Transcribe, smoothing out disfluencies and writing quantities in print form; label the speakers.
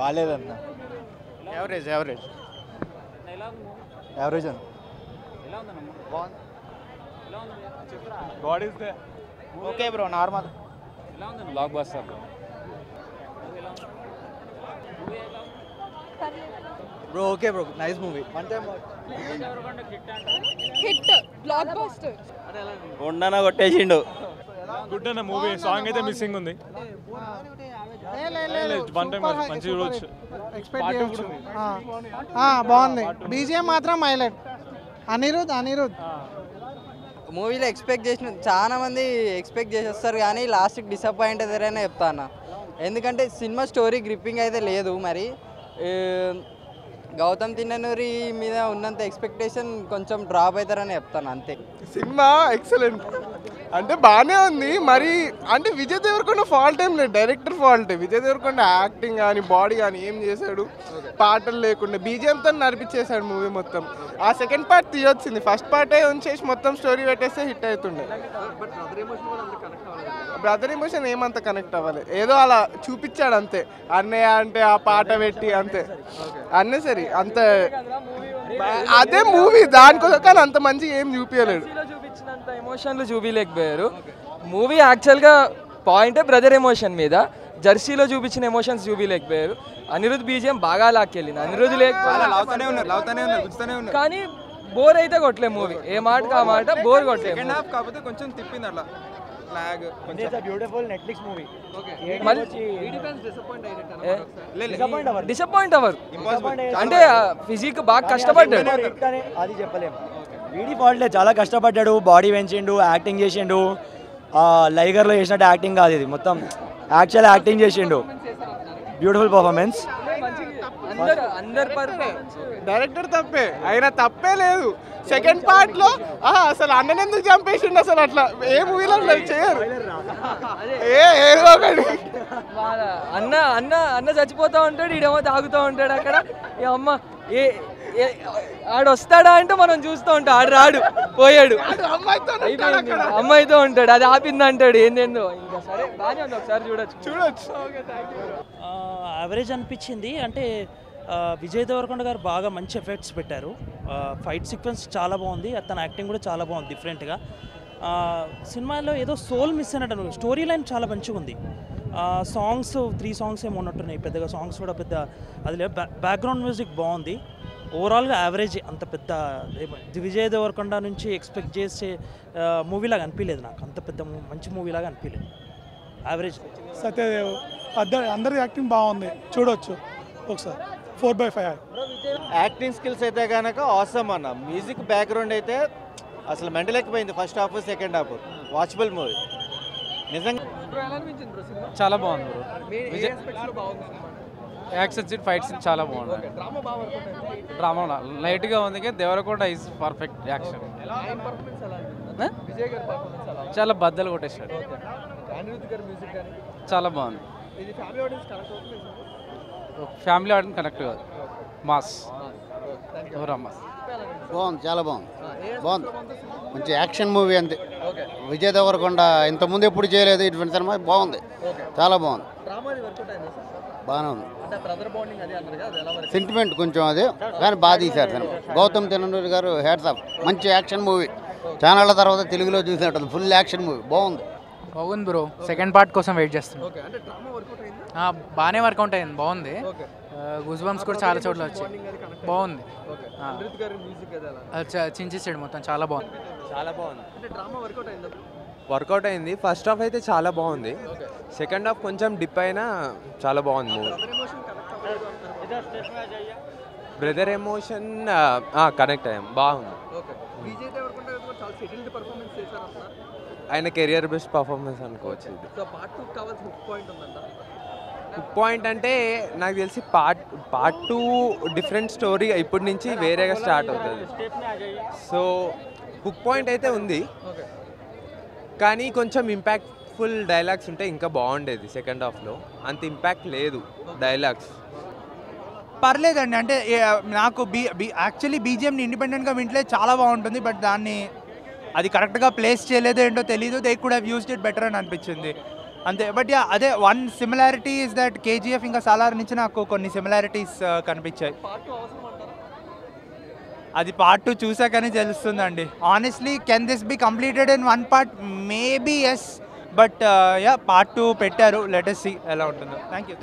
Speaker 1: బాగాలేదన్న. Average average average అన్న. Okay bro, normal.
Speaker 2: Blockbuster
Speaker 1: bro. Okay bro, nice movie.
Speaker 3: Hit blockbuster.
Speaker 1: ఉండన కొట్టేసిండు.
Speaker 2: Good అన్న movie. Song అయితే missing ఉంది. One time మంచి చూడొచ్చు.
Speaker 4: బాగుంది. బీజిఎం మాత్రం హైలైట్. అనిరుద్
Speaker 5: మూవీలో ఎక్స్పెక్ట్ చేసిన చాలా మంది ఎక్స్పెక్ట్ చేసేస్తారు కానీ లాస్ట్కి డిసప్పాయింట్ అవుతారనే చెప్తాను. ఎందుకంటే సినిమా స్టోరీ గ్రిప్పింగ్ అయితే లేదు. మరి గౌతమ్ తిన్ననూరి మీద ఉన్నంత ఎక్స్పెక్టేషన్ కొంచెం డ్రాప్ అవుతారని చెప్తాను అంతే.
Speaker 6: సినిమా ఎక్సలెంట్ అంటే బాగానే ఉంది. మరి అంటే విజయ్ దేవరకొండ ఫాల్ట్ ఏం లేదు, director fault. Vijay Deverakonda acting కానీ బాడీ కానీ ఏం చేశాడు, పాటలు లేకుండా బీజిఎంతో నడిపించేశాడు మూవీ మొత్తం. ఆ సెకండ్ పార్ట్ తీయొచ్చింది, ఫస్ట్ పార్టే ఉంచేసి మొత్తం స్టోరీ పెట్టేస్తే హిట్ అవుతుండే. బ్రదర్ ఎమోషన్ ఏమంత కనెక్ట్ అవ్వాలి, ఏదో అలా చూపించాడు అంతే. అన్నయ్య అంటే ఆ పాట పెట్టి అంతే అన్నసరి అంతే. అదే మూవీ దానికోసం, కానీ అంత మంచిగా ఏం చూపించలేడు.
Speaker 7: చూపించినంత ఎమోషన్లు చూపించలేకపోయారు. మూవీ యాక్చువల్గా పాయింటే బ్రదర్ ఎమోషన్ మీద. జెర్సీలో చూపించిన ఎమోషన్స్ చూపించలేకపోయారు. అనిరుద్ బీజిఎం బాగా లాక్కెళ్ళింది. అనిరుద్ లేకపోతే కానీ బోర్ అయితే కొట్టలే మూవీ. ఏ మాటకి ఆ మాట బోర్ కొట్టలేదు.
Speaker 6: కాకపోతే కొంచెం తిప్పింది అట్లా flag.
Speaker 1: Beautiful Netflix movie.
Speaker 7: Disappoint అవర్ అంటే ఫిజిక్ బాగా కష్టపడ్డాడు.
Speaker 1: అది చెప్పలేము. వీడి ఫాల్ట్ లేదు, చాలా కష్టపడ్డాడు. బాడీ పెంచిండు, యాక్టింగ్ చేసిండు. లైగర్లో చేసినట్టు యాక్టింగ్ కాదు ఇది, మొత్తం యాక్చువల్ యాక్టింగ్ చేసిండు. Beautiful performance.
Speaker 6: డైరెక్టర్ తప్పే, అయినా తప్పే లేదు. సెకండ్ పార్ట్ లో అసలు అన్నని ఎందుకు చంపేసిండు అసలు, అట్లా ఏ మూవీలో చేయరు. ఏదో ఒకటి
Speaker 7: అన్న అన్న అన్న చచ్చిపోతా ఉంటాడు, ఈడేమో తాగుతూ ఉంటాడు. అక్కడ అమ్మ ఆడు వస్తాడా అంటే మనం చూస్తూ ఉంటాం, ఆడు రాడు, పోయాడు. అమ్మాయితో ఉంటాడు, అది ఆపింది అంటాడు. ఏందేందో ఇంకా. సరే బాగానే ఉంది, ఒకసారి చూడొచ్చు.
Speaker 8: యావరేజ్ అనిపించింది. అంటే విజయ్ దేవరకొండ గారు బాగా మంచి ఎఫెక్ట్స్ పెట్టారు. ఫైట్ సీక్వెన్స్ చాలా బాగుంది, తన యాక్టింగ్ కూడా చాలా బాగుంది డిఫరెంట్గా. సినిమాలో ఏదో సోల్ మిస్ అయినట్టు. స్టోరీ లైన్ చాలా మంచిగా ఉంది. సాంగ్స్ 3 సాంగ్స్ ఏమో ఉన్నట్టున్నాయి, పెద్దగా సాంగ్స్ కూడా పెద్ద అది లేదు. బ్యాక్గ్రౌండ్ మ్యూజిక్ బాగుంది. ఓవరాల్గా యావరేజ్. అంత పెద్ద విజయ్ దేవరకొండ నుంచి ఎక్స్పెక్ట్ చేసే మూవీలాగా అనిపించలేదు నాకు. అంత పెద్ద మంచి మూవీలాగా అనిపించలేదు. యావరేజ్.
Speaker 4: సత్యదేవ్ అందరి యాక్టింగ్ బాగుంది, చూడొచ్చు ఒకసారి. 4/5.
Speaker 1: యాక్టింగ్ స్కిల్స్ అయితే కనుక ఆసమ్ అన్న. మ్యూజిక్ బ్యాక్గ్రౌండ్ అయితే అసలు మెంటల్ ఎక్కిపోయింది. First half second half watchable movie నిజంగా.
Speaker 2: చాలా బాగుంది bro. Action scene, fight scene చాలా బాగుంది. డ్రామా లైట్గా ఉంది కానీ దేవరకొండ ఈజ్ పర్ఫెక్ట్ యాక్షన్. చాలా బద్దలు కొట్టేశాడు. చాలా బాగుంది. ఫ్యామిలీ ఆడియన్స్ కనెక్ట్ కాదు, మాస్.
Speaker 9: బాగుంది, చాలా బాగుంది. మంచి యాక్షన్ మూవీ అంతే. విజయ్ దేవరకొండ ఇంతకుముందు ఎప్పుడు చేయలేదు ఇటువంటి సినిమా. బాగుంది, చాలా బాగుంది. బాగానే ఉంది. సెంటిమెంట్ కొంచెం అది కానీ బాగా తీశారు సినిమా. గౌతమ్ తిన్ననూరి గారు హ్యాట్స్ ఆఫ్. మంచి యాక్షన్ మూవీ. ఛానళ్ళ తర్వాత తెలుగులో చూసినట్టు ఫుల్ యాక్షన్ మూవీ. బాగుంది
Speaker 10: బ్రో. సెకండ్ పార్ట్ కోసం వెయిట్ చేస్తున్నాం. బాగానే వర్కౌట్ అయింది, బాగుంది. గూస్ బంప్స్ కూడా చాలా చోట్ల వచ్చాయి, బాగుంది. చించేసాడు మొత్తం, చాలా బాగుంది.
Speaker 11: వర్కౌట్ అయింది. ఫస్ట్ హాఫ్ అయితే చాలా బాగుంది, సెకండ్ హాఫ్ కొంచెం డిప్ అయినా చాలా బాగుంది మూవీ. బ్రదర్ ఎమోషన్ కనెక్ట్ అయ్యాం, బాగుంది. ఆయన కెరియర్ బెస్ట్ పర్ఫార్మెన్స్ అనుకోవచ్చు ఇది. హుక్ పాయింట్ అంటే నాకు తెలిసి పార్ట్ 2 డిఫరెంట్ స్టోరీ ఇప్పటి నుంచి వేరేగా స్టార్ట్ అవుతుంది. సో హుక్ పాయింట్ అయితే ఉంది, కానీ కొంచెం ఇంపాక్ట్ఫుల్ డైలాగ్స్ ఉంటే ఇంకా బాగుండేది. సెకండ్ హాఫ్లో అంత ఇంపాక్ట్ లేదు డైలాగ్స్.
Speaker 12: పర్లేదండి. అంటే నాకు యాక్చువల్లీ బీజిఎంని ఇండిపెండెంట్గా వింటలే చాలా బాగుంటుంది, బట్ దాన్ని అది కరెక్ట్గా ప్లేస్ చేయలేదో ఏంటో తెలీదు. They could have used it better అని అనిపించింది. అంతే. బట్ యా అదే one similarity is that KGF ఇంకా సాలార్ నుంచి నాకు కొన్ని సిమిలారిటీస్ కనిపించాయి. అది పార్ట్ 2 చూసాకనే తెలుస్తుందండి. Honestly can this be completed in one part? Maybe yes, but ya part 2 పెట్టారు. లెట్ us see ఎలా ఉంటుందో. Thank you.